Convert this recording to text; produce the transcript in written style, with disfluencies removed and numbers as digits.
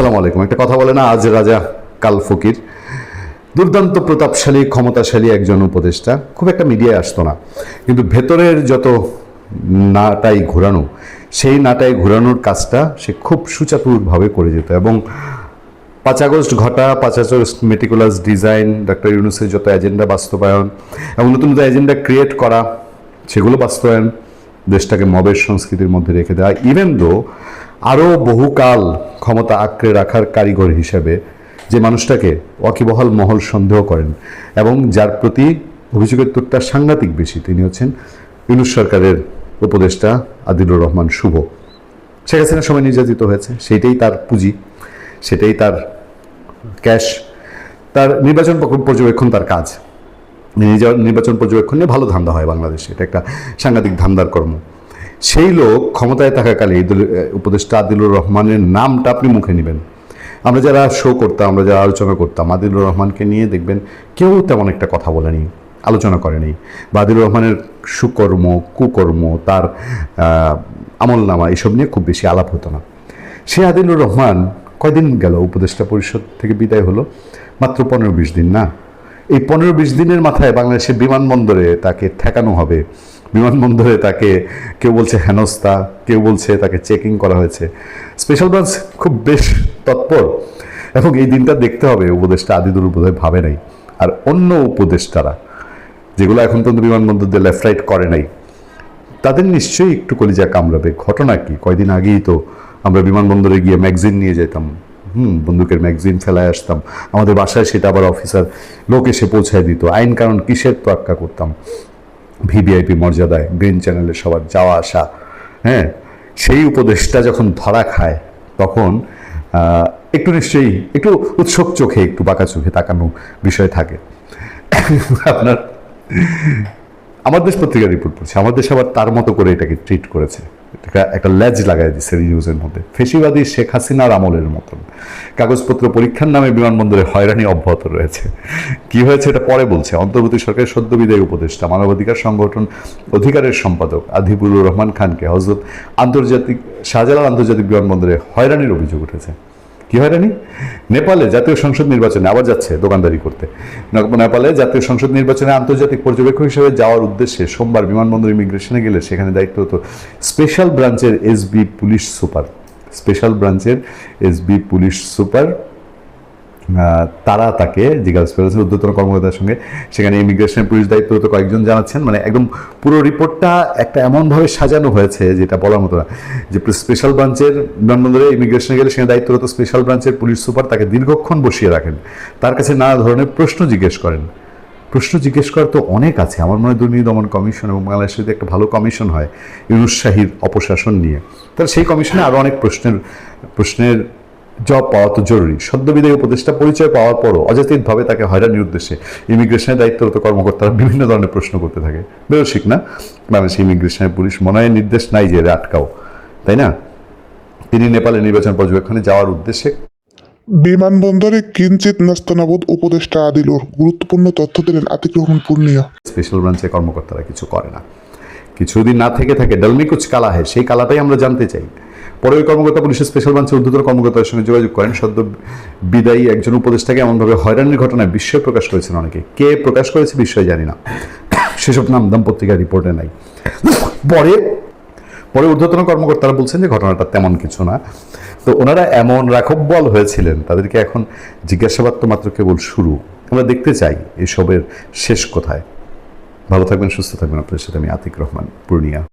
আসসালামু আলাইকুম। একটা কথা বলে না, আজ রাজা কাল ফকির। দুর্দান্ত প্রতাপশালী ক্ষমতাশালী একজন উপদেষ্টা, খুব একটা মিডিয়ায় আসতো না, কিন্তু ভেতরের যত নাটাই ঘোরানো, সেই নাটাই ঘোরানোর কাজটা সে খুব সুচাতুরভাবে করে যেত। এবং 5 আগস্ট ঘটা, 5 আগস্ট মেটিকুলাস ডিজাইন, ডক্টর ইউনূসের যত এজেন্ডা বাস্তবায়ন এবং নতুন নতুন এজেন্ডা ক্রিয়েট করা, সেগুলো বাস্তবায়ন, দেশটাকে মবের সংস্কৃতির মধ্যে রেখে দেওয়া, ইভেন দো আরও বহুকাল ক্ষমতা আঁকড়ে রাখার কারিগর হিসেবে যে মানুষটাকে ওয়াকিবহাল মহল সন্দেহ করেন এবং যার প্রতি অভিযোগের তোরটা সাংঘাতিক বেশি, তিনি হচ্ছেন ইউনূস সরকারের উপদেষ্টা আদিলুর রহমান শুভ। শেখ হাসিনার সময় নির্যাতিত হয়েছে, সেইটাই তার পুঁজি, সেটাই তার ক্যাশ, তার নির্বাচন পর্যবেক্ষণ তার কাজ। নির্বাচন পর্যবেক্ষণ নিয়ে ভালো ধান্দা হয় বাংলাদেশে, এটা একটা সাংঘাতিক ধান্দার কর্ম। সেই লোক ক্ষমতায় থাকাকালে উপদেষ্টা আদিলুর রহমানের নামটা আপনি মুখে নেবেন। আমরা যারা শো করতাম, আমরা যারা আলোচনা করতাম, আদিলুর রহমানকে নিয়ে দেখবেন কেউ তেমন একটা কথা বলেনি, আলোচনা করেনি, বা আদিলুর রহমানের সুকর্ম কুকর্ম, তার আমলনামা, এসব নিয়ে খুব বেশি আলাপ হতো না। সে আদিলুর রহমান কয়দিন গেল উপদেষ্টা পরিষদ থেকে বিদায় হলো? মাত্র 15-20 দিন না? এই 15-20 দিনের মাথায় বাংলাদেশের বিমানবন্দরে তাকে ঠেকানো হবে, বিমানবন্দরে তাকে কেউ বলছে হেনস্থা, কেউ বলছে তাকে চেকিং করা হয়েছে। স্পেশাল ব্রাঞ্চ খুব বেশ তৎপর, এবং এই দিনটা দেখতে হবে উপদেষ্টা আদিলুর বোধহয় ভাবে নাই। আর অন্য উপদেষ্টারা যেগুলো এখন পর্যন্ত বিমানবন্দর দিয়ে লেফট রাইট করে নাই, তাদের নিশ্চয়ই একটু কলিজা কামড়াবে। ঘটনা কি, কয়দিন আগেই তো আমরা বিমানবন্দরে গিয়ে ম্যাগজিন নিয়ে যেতাম, বন্দুকের ম্যাগজিন ফেলায় আসতাম, আমাদের বাসায় সেটা আবার অফিসার লোক এসে পৌঁছায় দিত। আইন কারণ কিসের তোয়াক্কা করতাম, ভিভিআইপি মর্যাদায় গ্রিন চ্যানেলে সবার যাওয়া আসা। হ্যাঁ, সেই উপদেশটা যখন ধরা খায় তখন একটু নিশ্চয়ই একটু উৎসুক চোখে, একটু বাঁকা চোখে তাকানো বিষয় থাকে। আপনার আমার দেশ পত্রিকা রিপোর্ট করছে, আমার দেশ আবার তার মতো করে এটাকে ট্রিট করেছে, একটা ল্যাজ লাগাই দিচ্ছে নিউজের মধ্যে। ফেসিবাদী শেখ হাসিনার আমলের মতন কাগজপত্র পরীক্ষার নামে বিমানবন্দরে হয়রানি অব্যাহত রয়েছে। কি হয়েছে এটা পরে বলছে। অন্তর্বর্তী সরকারের সদ্য বিদায়ী উপদেষ্টা মানবাধিকার সংগঠন অধিকারের সম্পাদক আদিবুর রহমান খানকে হযরত শাহজালাল আন্তর্জাতিক বিমানবন্দরে হয়রানির অভিযোগ উঠেছে। কি হয়রানি? নেপালে জাতীয় সংসদ নির্বাচনে আবার যাচ্ছে দোকানদারি করতে। নেপালে জাতীয় সংসদ নির্বাচনে আন্তর্জাতিক পর্যবেক্ষক হিসেবে যাওয়ার উদ্দেশ্যে সোমবার বিমানবন্দর ইমিগ্রেশনে গেলে সেখানে দায়িত্ব হতো স্পেশাল ব্রাঞ্চের এসবি পুলিশ সুপার। স্পেশাল ব্রাঞ্চের এসবি পুলিশ সুপার তারা তাকে জিজ্ঞাসা করেছে ঊর্ধ্বতন কর্মকর্তার সঙ্গে। সেখানে ইমিগ্রেশনের পুলিশ দায়িত্ব হতো কয়েকজন জানাচ্ছেন, মানে একদম পুরো রিপোর্টটা একটা এমনভাবে সাজানো হয়েছে যেটা বলার মতো না। যে স্পেশাল ব্রাঞ্চের বিমানবন্দরে ইমিগ্রেশনে গেলে সেখানে দায়িত্ব হতো স্পেশাল ব্রাঞ্চের পুলিশ সুপার, তাকে দীর্ঘক্ষণ বসিয়ে রাখেন, তার কাছে নানা ধরনের প্রশ্ন জিজ্ঞেস করেন। প্রশ্ন জিজ্ঞেস করার তো অনেক আছে। আমার মনে হয় দুর্নীতি দমন কমিশন এবং বাংলাদেশে যদি একটা ভালো কমিশন হয় ইউনূস শাহীর অপশাসন নিয়ে, তাহলে সেই কমিশনে আরও অনেক প্রশ্নের জব পাওয়া তো জরুরি। সদ্যবিদায়ী উপদেষ্টা পরিচয় পাওয়ার পরও অযাচিতভাবে তাকে হয়রানির উদ্দেশ্যে ইমিগ্রেশনের দায়িত্বরত কর্মকর্তারা বিভিন্ন ধরনের প্রশ্ন করতে থাকে। বেরসিক না? বাংলাদেশ ইমিগ্রেশনের পুলিশ মনে হয় নির্দেশ নাই যে আটকাও, তাই না? তিনি নেপালে নির্বাচন পর্যবেক্ষণে যাওয়ার উদ্দেশ্যে বিমানবন্দরে কিঞ্চিত নাস্তানাবুদ উপদেষ্টা আদিলুর গুরুত্বপূর্ণ তথ্য দিলেন আতিক রহমান পূর্ণিয়া। স্পেশাল ব্রাঞ্চের কর্মকর্তারা কিছু করে না, কিছুদিন না থেকে থাকে ডালমি কুচ কালা হয়, সেই কালাটাই আমরা জানতে চাই। পরে ওই কর্মকর্তা পুলিশের স্পেশাল ব্রাঞ্চের ঊর্ধ্বতন কর্মকর্তার সঙ্গে যোগাযোগ করেন। সদ্য বিদায়ী একজন উপদেষ্টাকে এমনভাবে হয়রানির ঘটনায় বিস্ময় প্রকাশ করেছেন অনেকে। কে প্রকাশ করেছে বিস্ময় জানি না, সেসব নাম দাম পত্রিকার রিপোর্টে নাই। পরে ঊর্ধ্বতন কর্মকর্তারা বলছেন যে ঘটনাটা তেমন কিছু না। তো ওনারা এমন রাখব্বল হয়েছিলেন, তাদেরকে এখন জিজ্ঞাসাবাদ তো মাত্র কেবল শুরু। আমরা দেখতে চাই এসবের শেষ কোথায়। ভালো থাকবেন, সুস্থ থাকবেন। আপনাদের সাথে আমি আতিক রহমান পূর্ণিয়া।